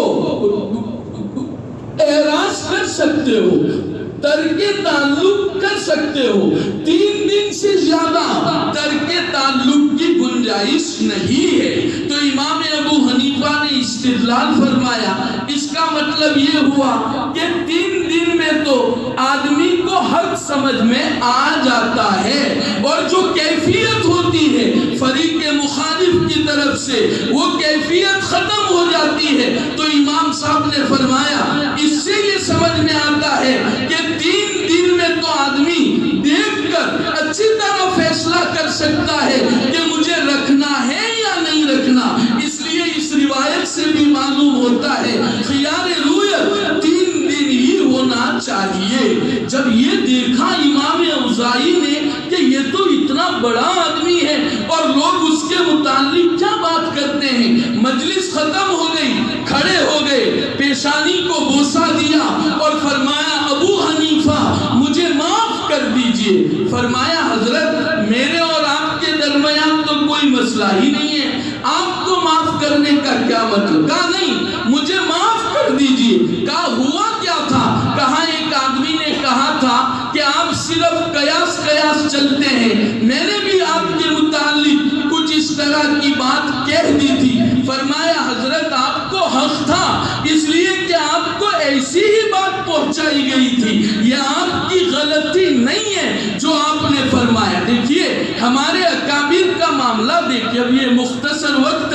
S1: اعراض کر سکتے ہو، ترک تعلق کر سکتے ہو، 3 دن سے زیادہ ترک تعلق کی گنجائش نہیں ہے۔ تو امام ابو حنیفہ نے استدلال فرمایا، اس کا مطلب یہ ہوا کہ 3 دن میں تو آدمی کو حق سمجھ میں آ جاتا ہے، اور جو کیفیت ہوتی ہے فریق مخالف کی طرف سے وہ کیفیت ختم ہو جاتی ہے۔ تو امام صاحب نے فرمایا اس سے یہ سمجھ میں آتا ہے کہ 3 دن میں تو آدمی دیکھ کر اچھی طرح فیصلہ کر سکتا ہے کہ مجھے رکھنا ہے یا نہیں رکھنا۔ اس لیے اس روایت سے بھی معلوم ہوتا ہے خیار رویت 3 دن ہی ہونا چاہیے۔ جب یہ دیکھا امام اوزاعی نے کہ یہ تو اتنا بڑا آدمی ہے اور لوگ اس کے متعلق کیا بات کرتے ہیں، مجلس ختم ہو گئی، کھڑے ہو گئے، پیشانی کو بوسہ دیا اور فرمایا ابو حنیفہ مجھے معاف کر دیجئے۔ فرمایا حضرت میرے اور آپ کے درمیان تو کوئی مسئلہ ہی نہیں ہے، آپ کو معاف کرنے کا کیا مطلب؟ کہا نہیں مجھے معاف کر دیجئے۔ کہا ہوا کیا تھا؟ کہا ایک آدمی نے کہا تھا کہ آپ صرف قیاس چلتے ہیں، میں نے بھی آپ کے متعلق کچھ اس طرح کی بات کہہ دی تھی۔ فرمایا حضرت آپ کو حق تھا، اس لیے کہ آپ کو ایسی ہی بات پہنچائی گئی تھی، یہ آپ کی غلطی نہیں ہے جو آپ نے فرمایا۔ دیکھیے ہمارے اکابر کا معاملہ دیکھیے، اب یہ مختصر وقت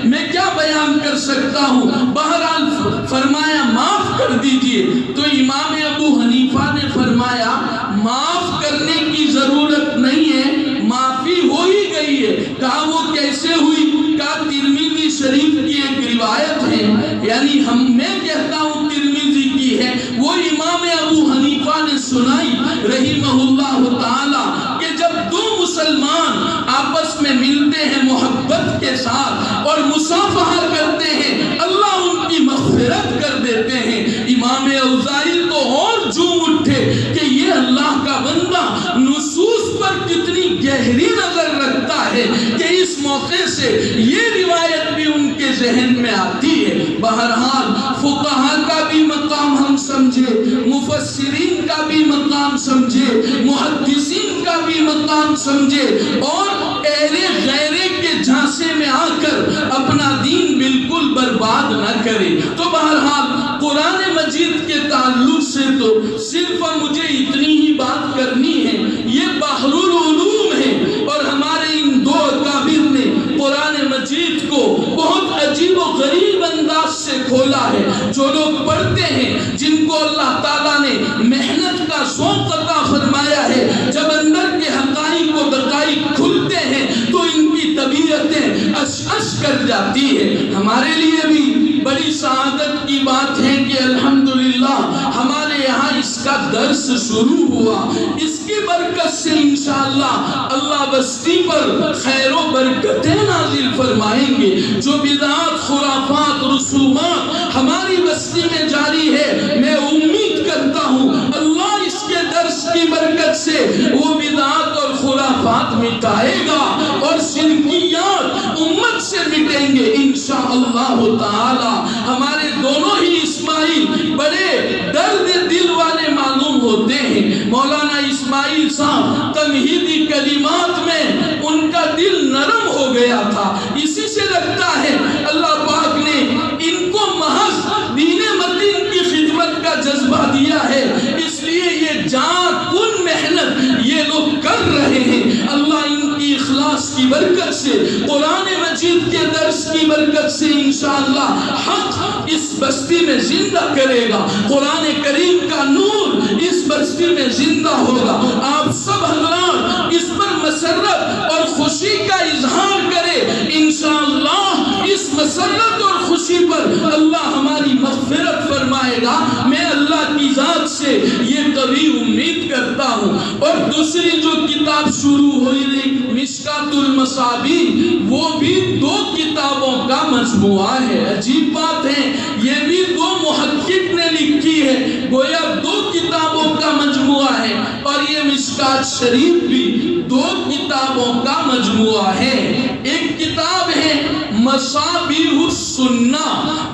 S1: میں کیا بیان کر سکتا ہوں، بہرحال فرمایا معاف کر دیجئے۔ تو امام ابو حنیفہ نے فرمایا معاف کرنے کی ضرورت نہیں ہے، معافی ہو ہی گئی ہے۔ کہا وہ کیسے ہوئی؟ کہا ترمذی شریف کی ایک روایت ہے، یعنی میں کہتا ہوں ترمذی کی ہے، وہ امام ابو حنیفہ نے سنائی رحمہ اللہ تعالی کہ جب دو مسلمان آپس میں ملتے ہیں محبت کے ساتھ اور مصافحہ کرتے ہیں، اللہ ان کی مغفرت کر دیتے ہیں۔ امام اوزاعی تو اور جھوم اٹھے کہ یہ اللہ کا بندہ نصوص پر کتنی گہری نظر رکھتا ہے کہ اس موقع سے یہ روایت بھی ان کے ذہن میں آتی ہے۔ بہرحال فقہاء کا بھی مقام ہم سمجھے، مفسرین کا بھی مقام سمجھے، محدثین کا بھی مقام سمجھے، اور اہل غیرے کے جھانسے میں آ کر اپنا دین بالکل برباد نہ کرے۔ تو بہرحال قرآن مجید کے تعلق سے تو صرف مجھے اتنی ہی بات کرنی ہے، یہ بحر العلوم ہے، اور ہمارے ان دو اکابر نے قرآن مجید کو بہت عجیب و غریب انداز سے کھولا ہے۔ جو لوگ پڑھتے ہیں، جن کو اللہ تعالیٰ نے محنت کا شوق عطا فرمایا ہے، جب اندر کے حقائق و دقائق کھلتے ہیں تو ان کی طبیعتیں اش کر جاتی ہے۔ ہمارے لیے بھی بڑی سعادت کی بات ہے کہ الحمدللہ ہمارے یہاں اس کا درس شروع ہوا، اس کی برکت سے انشاءاللہ اللہ بستی پر خیر و برکتیں نازل فرمائیں گے۔ جو بدعات، خرافات، رسومات ہماری بستی میں جاری ہے، میں امید کرتا ہوں اللہ اس کے درس کی برکت سے وہ بدعات اور خرافات مٹائے گا، اور شرکیات امت سے مٹیں گے انشاءاللہ تعالی۔ ہمارے دونوں ہی اسماعیل بڑے درد دل والے معلوم ہوتے ہیں۔ مولانا اسماعیل صاحب تمہیدی کلمات میں ان کا دل نرم ہو گیا تھا، اسی سے لگتا ہے اللہ پاک نے ان کو محض دین متین کی خدمت کا جذبہ دیا ہے، اس لیے یہ جان کن محنت یہ لوگ کر رہے ہیں۔ اللہ ان کی اخلاص کی برکت سے، قرآن مجید کے درس کی برکت سے انشاءاللہ حق اس بستی میں زندہ کرے گا، قرآن کریم کا نور اس بستی میں زندہ ہوگا۔ آپ سب حضرات اس پر مسرت اور خوشی کا اظہار کرے، انشاءاللہ اس مسرت اور خوشی پر اللہ ہماری مغفرت فرمائے گا۔ میں اللہ کی ذات سے یہ قوی امید کرتا ہوں۔ اور دوسری جو کتاب شروع ہوئی رہی مشکات المصابیح، وہ بھی دو کتابوں کا مجموعہ ہے۔ عجیب بات ہے، یہ بھی دو محقق نے لکھی ہے، گویا دو کتابوں کا مجموعہ ہے، اور یہ مشکات شریف بھی دو کتابوں کا مجموعہ ہے۔ ایک کتاب ہے مصابیح السنہ،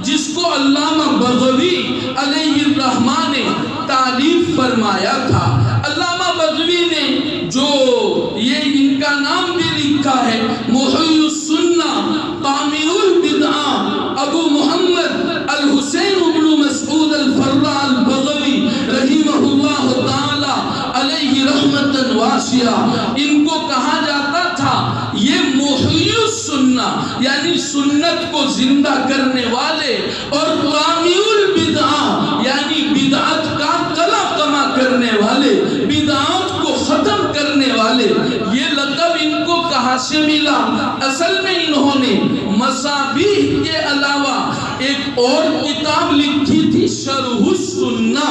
S1: جس کو علامہ بغوی علیہ الرحمہ نے تعریف فرمایا تھا۔ علامہ بغوی نے جو یہ ان کا نام بھی لکھا ہے، محی السنہ قامی البدعہ ابو محمد الحسین بن مسعود الفراء البغوی رحمہ اللہ تعالی علیہ رحمت واسعہ، ان کو کہا جاتا تھا یہ محی السنہ یعنی سنت کو زندہ کرنے والے، اور قامی البدعہ یعنی بدعت کا قلع کما کرنے والے، بدعات کو ختم کرنے والے۔ یہ لقب ان کو کہاں سے ملا؟ اصل میں انہوں نے مصابیح کے علاوہ ایک اور کتاب لکھی تھی شرح السنہ.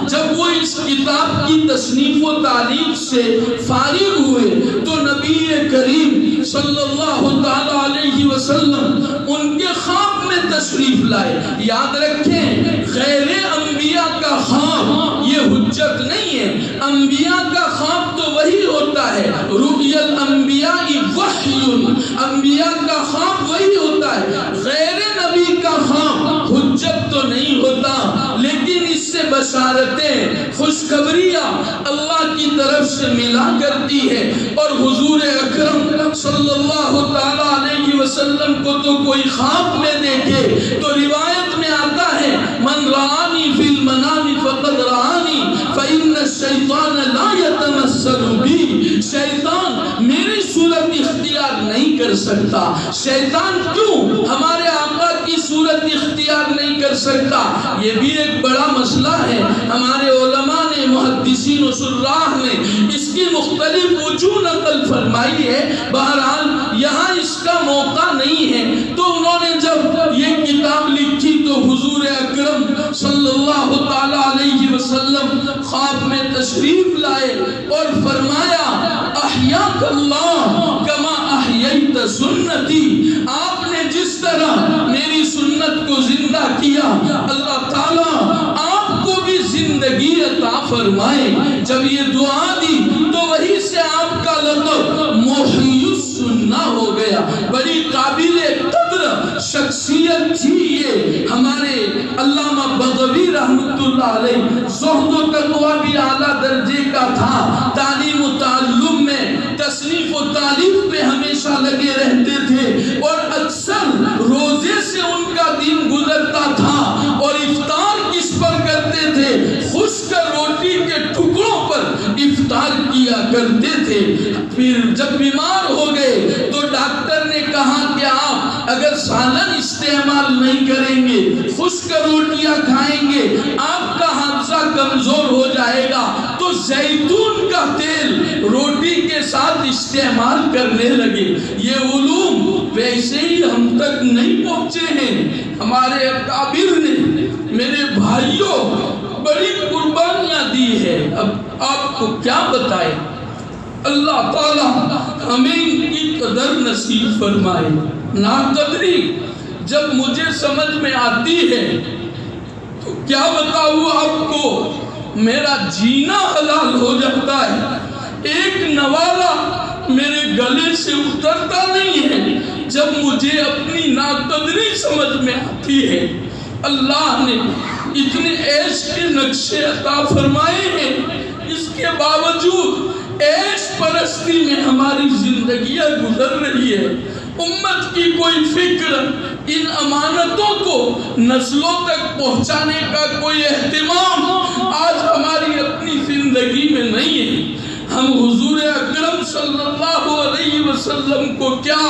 S1: جب وہ اس کتاب کی تصنیف و تعلیف سے فارغ ہوئے تو نبی کریم صلی اللہ تعالی علیہ وسلم ان کے خواب میں تشریف لائے. یاد رکھیں غیر انبیاء کا خواب یہ حجت نہیں ہے. انبیاء کا خواب تو وہی ہوتا ہے، رؤی الانبیاء وحی، انبیاء کا خواب وہی ہوتا ہے. غیر نبی کا خواب حجت تو نہیں ہوتا، لیکن اس سے بشارتیں خوشخبریاں اللہ کی طرف سے ملا کرتی ہے. اور حضور اکرم صلی اللہ تعالی علیہ وسلم کو تو کوئی خواب میں دیکھے تو روایت میں آتا ہے من رآنی فی المنام فقد رآنی فإن الشیطان لا یتمثل بی. شیطان میری صورت اختیار نہیں کر سکتا. شیطان کیوں ہمارے آقا کی صورت اختیار نہیں کر سکتا؟ یہ بھی ایک بڑا مسئلہ ہے. ہمارے علماء نے، محدثین و شراح نے اس کی مختلف وجوہ نقل فرمائی ہے. بہرحال یہاں اس کا موقع نہیں ہے. تو انہوں نے جب یہ کتاب لکھی تو حضور اکرم صلی اللہ تعالی علیہ وسلم خواب میں تشریف لائے اور فرمایا احیاک اللہ کما احییت سنتی. آپ نے جس طرح میری سنت کو زندہ کیا اللہ تعالیٰ آپ کو بھی زندگی عطا فرمائے. جب یہ دعا دی تو وہی سے آپ کا لقب محیی السنہ ہو گیا. بڑی قابل قدر شخصیت تھی یہ ہمارے علامہ بغوی رحمت اللہ علیہ. زہد و تقوی بھی اعلیٰ درجے کا تھا. تعلیم و تعلم میں، تصنیف و تعلیف پہ ہمیشہ لگے رہتے تھے اور اکثر روزے سے ان کا دن گزرتا تھا. اور افطار کس پر کرتے تھے؟ خشک روٹی کے ٹکڑوں پر افطار کیا کرتے تھے. پھر جب بیمار ہو گئے تو ڈاکٹر نے کہا کہ آپ اگر سالن استعمال نہیں کریں گے، خشک روٹیاں کھائیں گے، آپ کا حافظہ کمزور ہو جائے گا. تو زیتون کا تیل روٹی کے ساتھ استعمال کرنے لگے. یہ علوم ویسے ہی ہم تک نہیں پہنچے ہیں. ہمارے اکابر نے، میرے بھائیوں، بڑی قربانیاں دی ہے. اب آپ کو کیا بتائیں. اللہ تعالیٰ ہمیں ان کی قدر نصیب فرمائے. ناقدری جب مجھے سمجھ میں آتی ہے تو کیا بتاؤں آپ کو، میرا جینا حلال ہو جاتا ہے. ایک نوالہ میرے گلے سے اترتا نہیں ہے جب مجھے اپنی ناقدری سمجھ میں آتی ہے. اللہ نے اتنے عیش کے نقشے عطا فرمائے ہیں، اس کے باوجود عیش پرستی میں ہماری زندگیاں گزر رہی ہے. امت کی کوئی فکر، ان امانتوں کو نسلوں تک پہنچانے کا کوئی اہتمام آج ہماری اپنی زندگی میں نہیں ہے. ہم حضور اکرم صلی اللہ علیہ وسلم کو کیا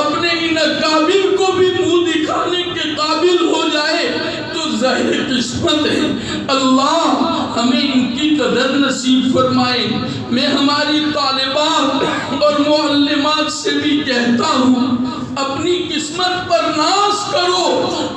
S1: اپنے ان اکابر کو بھی منہ دکھانے کے قابل ہو جائے تو ظاہر قسمت ہے. اللہ ہمیں ان کی قدر نصیب فرمائے. میں ہماری طالبات اور معلمات سے بھی کہتا ہوں اپنی قسمت پر ناز کرو.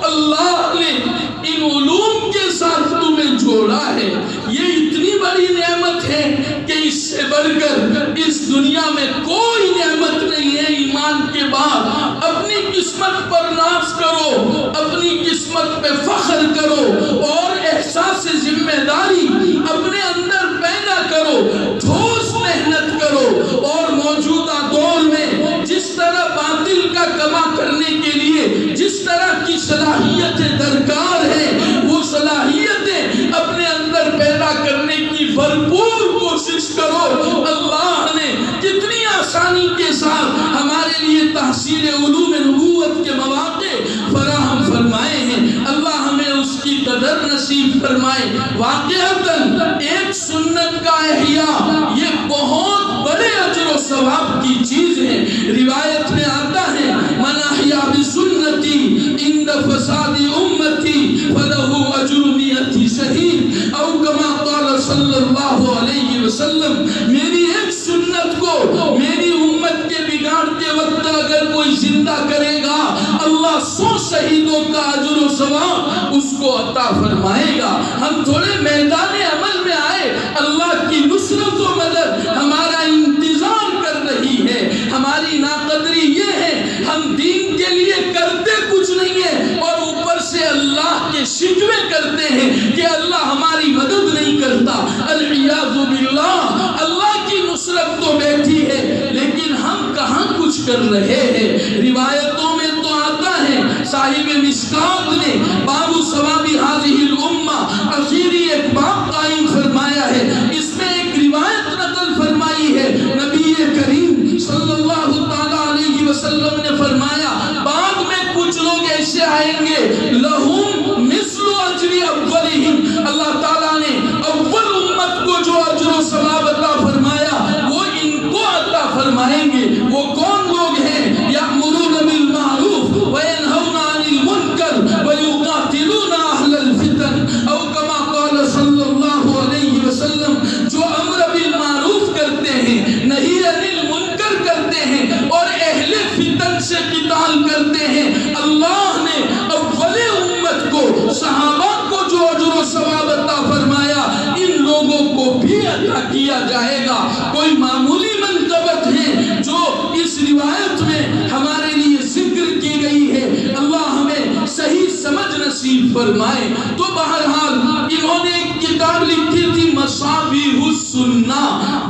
S1: اللہ نے ان علوم کے ساتھ تمہیں جوڑا ہے. یہ اتنی بڑی نعمت ہے کہ اس سے بڑھ کر اس دنیا میں کوئی نعمت نہیں ہے ایمان کے بعد. اپنی قسمت پر ناز کرو، اپنی قسمت پہ فخر کرو اور احساس ذمہ داری اپنے اندر پیدا کرو. ٹھوس محنت کرو اور موجودہ دور میں جس طرح باطل کا کما کرنے کے لیے جس طرح کی صلاحیتیں درکار ہیں وہ صلاحیتیں اپنے اندر پیدا کرنے کی بھرپور کوشش کرو. اللہ نے کتنی آسانی کے ساتھ ہمارے لیے تحصیل علوم نبوت کے مواقع فراہم فرمائے ہیں. اللہ ہمیں اس کی قدر نصیب فرمائے. واقعتاً ایک سنت کا احیاء یہ بہت بڑے اجر و ثواب کی چیز ہے. روایت میں آتا ہے من احیا بسنتی عند فساد امتی فلہ اجر مئۃ شہید او کما قال صلی اللہ علیہ وسلم. میری ایک سنت کو میری امت کے بگاڑتے وقت اگر کوئی زندہ کرے گا اللہ اللہ 100 شہیدوں کا اجر و ثواب اس کو عطا فرمائے گا۔ ہم تھوڑے میدان عمل میں آئے، اللہ کی نصرت و مدد ہمارا انتظار کر رہی ہے۔ ہماری ناقدری یہ ہے، ہم دین کے لیے کرتے کچھ نہیں ہے اور اوپر سے اللہ کے شکوے کرتے ہیں کہ اللہ ہماری مدد نہیں کرتا۔ العیاذ باللہ، اللہ کی نصرت تو بیٹھی ہے لیکن ہم کہاں کچھ کر رہے ہیں۔ روایتوں میں تو آتا ہے، صاحب مشکات نے باب ثواب هذه الامہ اخیری ایک باب قائم فرمایا ہے۔ اس میں ایک روایت نقل فرمائی ہے، نبی کریم صلی اللہ تعالی علیہ وسلم نے فرمایا بعد میں کچھ لوگ ایسے آئیں گے لہم مثل اجر اولہم، اللہ تعالیٰ نے اول امت کو جو اجر و ثواب عطا فرمایا وہ ان کو عطا فرمائیں گے۔ وہ کون لوگ ہیں؟ یأمرون بالمعروف وینہون عن المنکر ویقاتلون اہل الفتن، او کما قال صلی اللہ علیہ وسلم، جو امر بالمعروف کرتے ہیں، نہی عن المنکر کرتے ہیں اور اہل فتن سے قتال کرتے ہیں۔ اللہ نے اول امت کو، صحابہ کو جو اجر و ثواب عطا فرمایا ان لوگوں کو بھی عطا کیا جائے گا۔ کوئی معمولی منقبت ہے جو اس روایت میں ہمارے لیے ذکر کی گئی ہے، اللہ ہمیں صحیح سمجھ نصیب فرمائے۔ تو بہرحال انہوں نے ایک کتاب لکھی تھی مصابیح السنہ،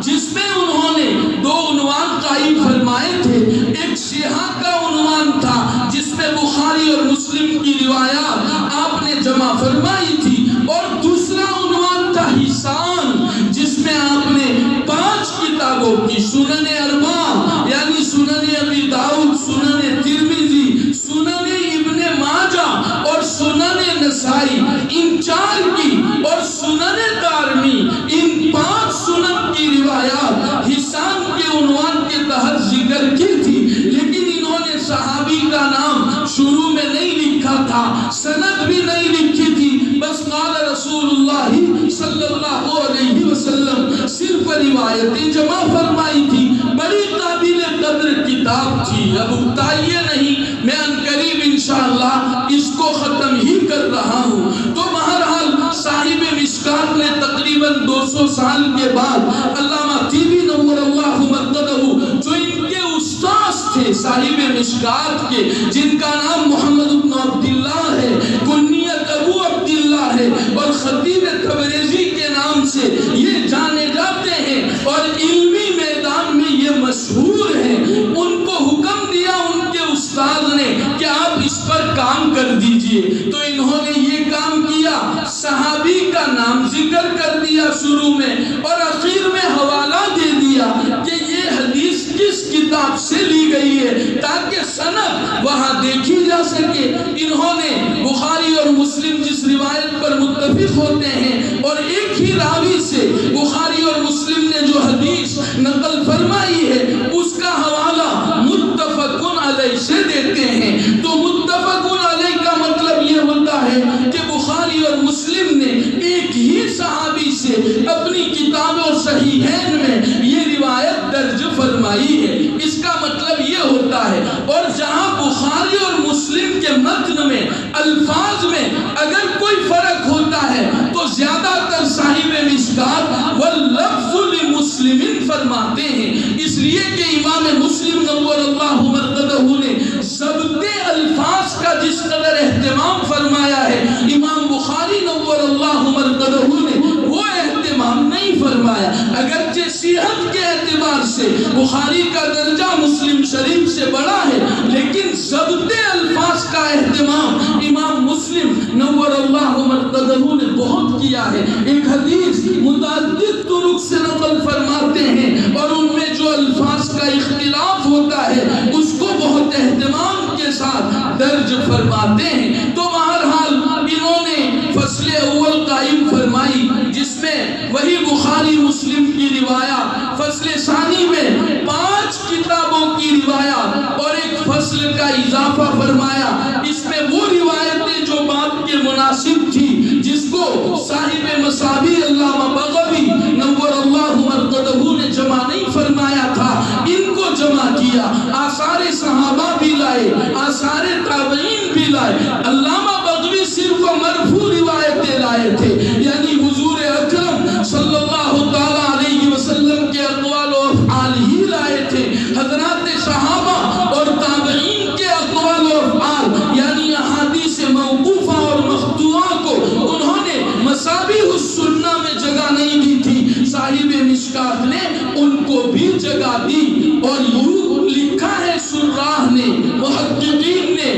S1: جس میں انہوں نے 2 عنوان قائم فرمائے تھے۔ ایک سیاہ کا عنوان تھا جس میں بخاری اور مسلم کی روایات آپ نے جمع فرمائی تھی، اور دوسرا عنوان تھا حسان، جس میں آپ نے 5 کتابوں کی سنن اربعہ یعنی سنن ابی داؤد، سنن ترمذی، سنن ابن ماجہ اور سنن نسائی، ان 4 کی اور سنن دارمی، ان 5 سنن کی روایات حسان کے عنوان کے تحت ذکر کی تھی۔ لیکن انہوں نے صحابی کا نام شروع میں نہیں لکھا تھا، سند بھی نہیں لکھی تھی، بس قال رسول اللہ صلی اللہ علیہ وسلم، صرف روایتیں جمع فرمائی تھی۔ بڑی قابل قدر کتاب تھی۔ اب اتائیے نہیں، میں عنقریب انشاءاللہ اس کو ختم ہی کر رہا ہوں۔ تو بہرحال صاحب مشکات نے تقریباً 200 سال کے بعد علامہ طیبی نور اللہ مرقدہ، جو ان کے استاذ تھے صاحب مشکات کے، جن کا نام محمد بن عبداللہ ہے، کنیت ابو عبداللہ ہے، اور خطیب تبریزی کے نام سے یہ جانے جاتے ہیں اور علمی میدان میں یہ مشہور ہیں۔ ان کو حکم دیا ان کے استاد نے کہ آپ اس پر کام کر دیجئے، تو انہوں نے یہ کام کیا، صحابی کا نام ذکر کر دیا شروع میں اور اخیر میں حوالہ دے دیا کہ یہ حدیث کس کتاب سے لی گئی ہے تاکہ سند وہاں دیکھی جا سکے۔ انہوں نے بخاری اور مسلم جس روایت پر متفق ہوتے ہیں اور ایک ہی راوی سے بخاری اور مسلم نے جو حدیث نقل فرمائی ہے اس کا حوالہ متفقن علیہ سے دیتے ہیں۔ تو متفقن علیہ کا مطلب یہ ہوتا ہے کہ بخاری اور مسلم نے ایک ہی صحابی سے اپنی کتابوں صحیحین میں یہ روایت درج فرمائی ہے۔ اس کا مطلب یہ ہوتا ہے، اور جہاں بخاری اور مسلم کے متن میں الفاظ میں اگر کوئی فرق ہوتا ہے تو زیادہ تر صاحب مشکات واللفظ لمسلم فرماتے ہیں، اس لیے کہ امام مسلم نور اللہ مرقدہ نے ضبط الفاظ کا جس قدر اہتمام فرمایا ہے، امام بخاری نور اللہ مرقدہ نے وہ اہتمام نہیں فرمایا۔ اگرچہ صحت کے اعتبار سے بخاری کا درجہ مسلم شریف سے بڑا ہے، لیکن ضبط الفاظ کا اہتمام امام مسلم نور اللہ مرقدہ نے بہت کیا ہے۔ ایک حدیث متعدد طرق سے نقل فرماتے ہیں اور ان میں جو الفاظ کا اختلاف ہوتا ہے اس کو بہت اہتمام کے ساتھ درج فرماتے ہیں۔ تو بہرحال انہوں نے فصل اول قائم فرمائی جس میں وہی بخاری مسلم کی روایات، فصل ثانی میں 5 کتابوں کی روایات اور ایک فصل کا اضافہ فرمایا۔ اس میں وہ روایتیں جو بات کے مناسب تھی، جس کو صاحب مصابیح علامہ بغوی نور اللہ مرقدہ نے جمع نہیں فرمایا تھا، ان کو جمع کیا۔ آثار صحابہ بھی لائے، آثار تابعین بھی لائے۔ علامہ بغوی صرف مرفوع روایتیں لائے تھے، یعنی حضور اکرم صلی اللہ تعالیٰ علیہ وسلم کے اقوال و افعال ہی لائے تھے۔ حضرات صحابہ اور تابعین کے اقوال و افعال یعنی احادیث موقوفہ اور مقطوعہ کو انہوں نے مصابیح السنہ میں جگہ نہیں دی تھی، صاحب مشکات نے ان کو بھی جگہ دی۔ اور یوں لکھا ہے شراح نے، محققین نے،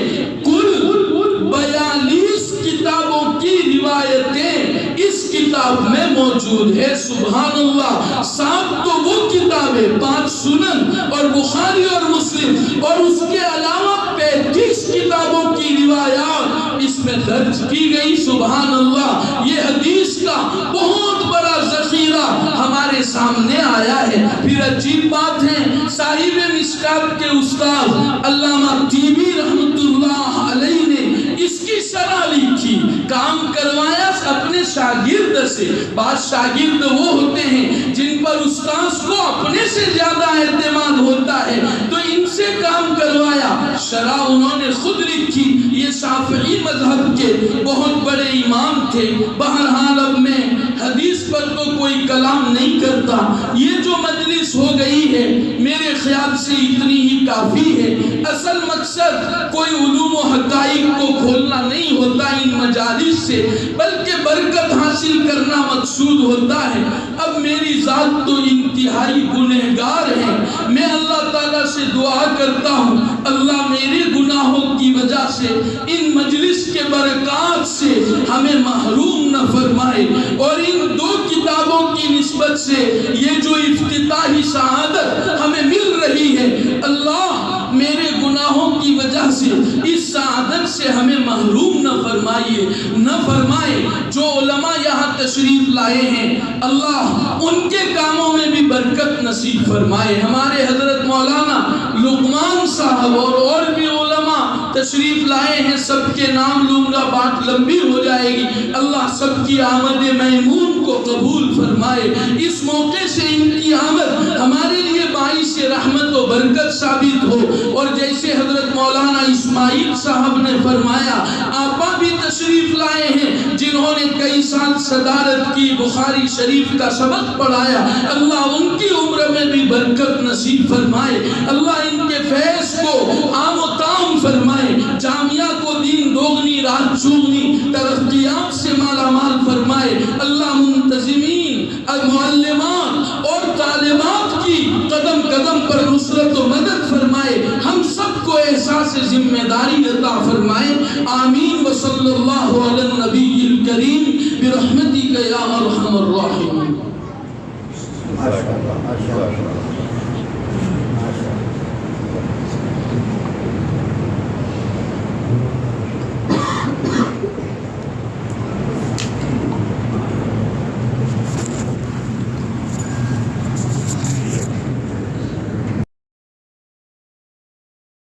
S1: کل 42 کتابوں کی روایتیں اس کتاب میں موجود ہے۔ سبحان اللہ۔ 7 تو وہ کتابیں، 5 سنن اور بخاری اور مسلم، اور اس کے علاوہ 35 کتابوں کی روایات اس میں درج کی گئی۔ سبحان اللہ۔ یہ حدیث کا بہت بڑا ذخیرہ ہمارے سامنے آیا ہے۔ پھر عجیب بات ہے، صاحب مشکات کے استاد علامہ طیبی رحمت اللہ علیہ نے اس کی شرح لکھی، کام کروایا اپنے شاگرد سے۔ بعض شاگرد وہ ہوتے ہیں جن پر استاذ کو اپنے سے زیادہ اعتماد ہوتا ہے، تو ان سے کام کروایا، شرح انہوں نے خود لکھی۔ یہ شافعی مذہب کے بہت بڑے امام تھے۔ بہرحال اب میں حدیث پر تو کوئی کلام نہیں کرتا، یہ جو مجلس ہو گئی ہے میرے خیال سے اتنی ہی کافی ہے۔ اصل مقصد کوئی علوم و حقائق کو کھولنا نہیں ہوتا ان مجالس سے، بلکہ برکت حاصل کرنا مقصود ہوتا ہے۔ اب میری ذات تو انتہائی گنہگار ہے، میں اللہ تعالیٰ سے دعا کرتا ہوں اللہ میرے گناہوں کی وجہ سے ان مجلس کے برکات سے ہمیں محروم نہ فرمائے، اور ان 2 کتابوں کی نسبت سے یہ جو افتتاحی سعادت ہمیں مل رہی ہے، اللہ میرے گناہوں کی وجہ سے اس سعادت سے ہمیں محروم نہ فرمائے۔ جو علماء یہاں تشریف لائے ہیں اللہ ان کے کاموں میں بھی برکت نصیب فرمائے۔ ہمارے حضرت مولانا لقمان صاحب اور بھی علماء تشریف لائے ہیں، سب کے نام لوں گا بات لمبی ہو جائے گی۔ اللہ سب کی آمد میمون کو قبول فرمائے۔ اس موقع سے ان کی آمد ہمارے لیے باعث رحمت و برکت ثابت ہو، اور جیسے حضرت مولانا اسماعیل صاحب نے فرمایا، آپا بھی تشریف لائے ہیں جنہوں نے کئی سال صدارت کی، بخاری شریف کا سبق پڑھایا، اللہ ان کی عمر میں بھی برکت نصیب فرمائے، اللہ ان کے فیض کو عام و تام فرمائے، جامعہ کو دین دوگنی رات چوگنی ترقیات سے مالا مال فرمائے، اللہ منتظمین، معلمات اور طالبات کی قدم قدم پر نصرت و مدد فرمائے، ہم سب کو احساس ذمہ داری عطا فرمائے، آمین۔ وصلی اللہ علی النبی الکریم برحمتک یا ارحم الراحمین۔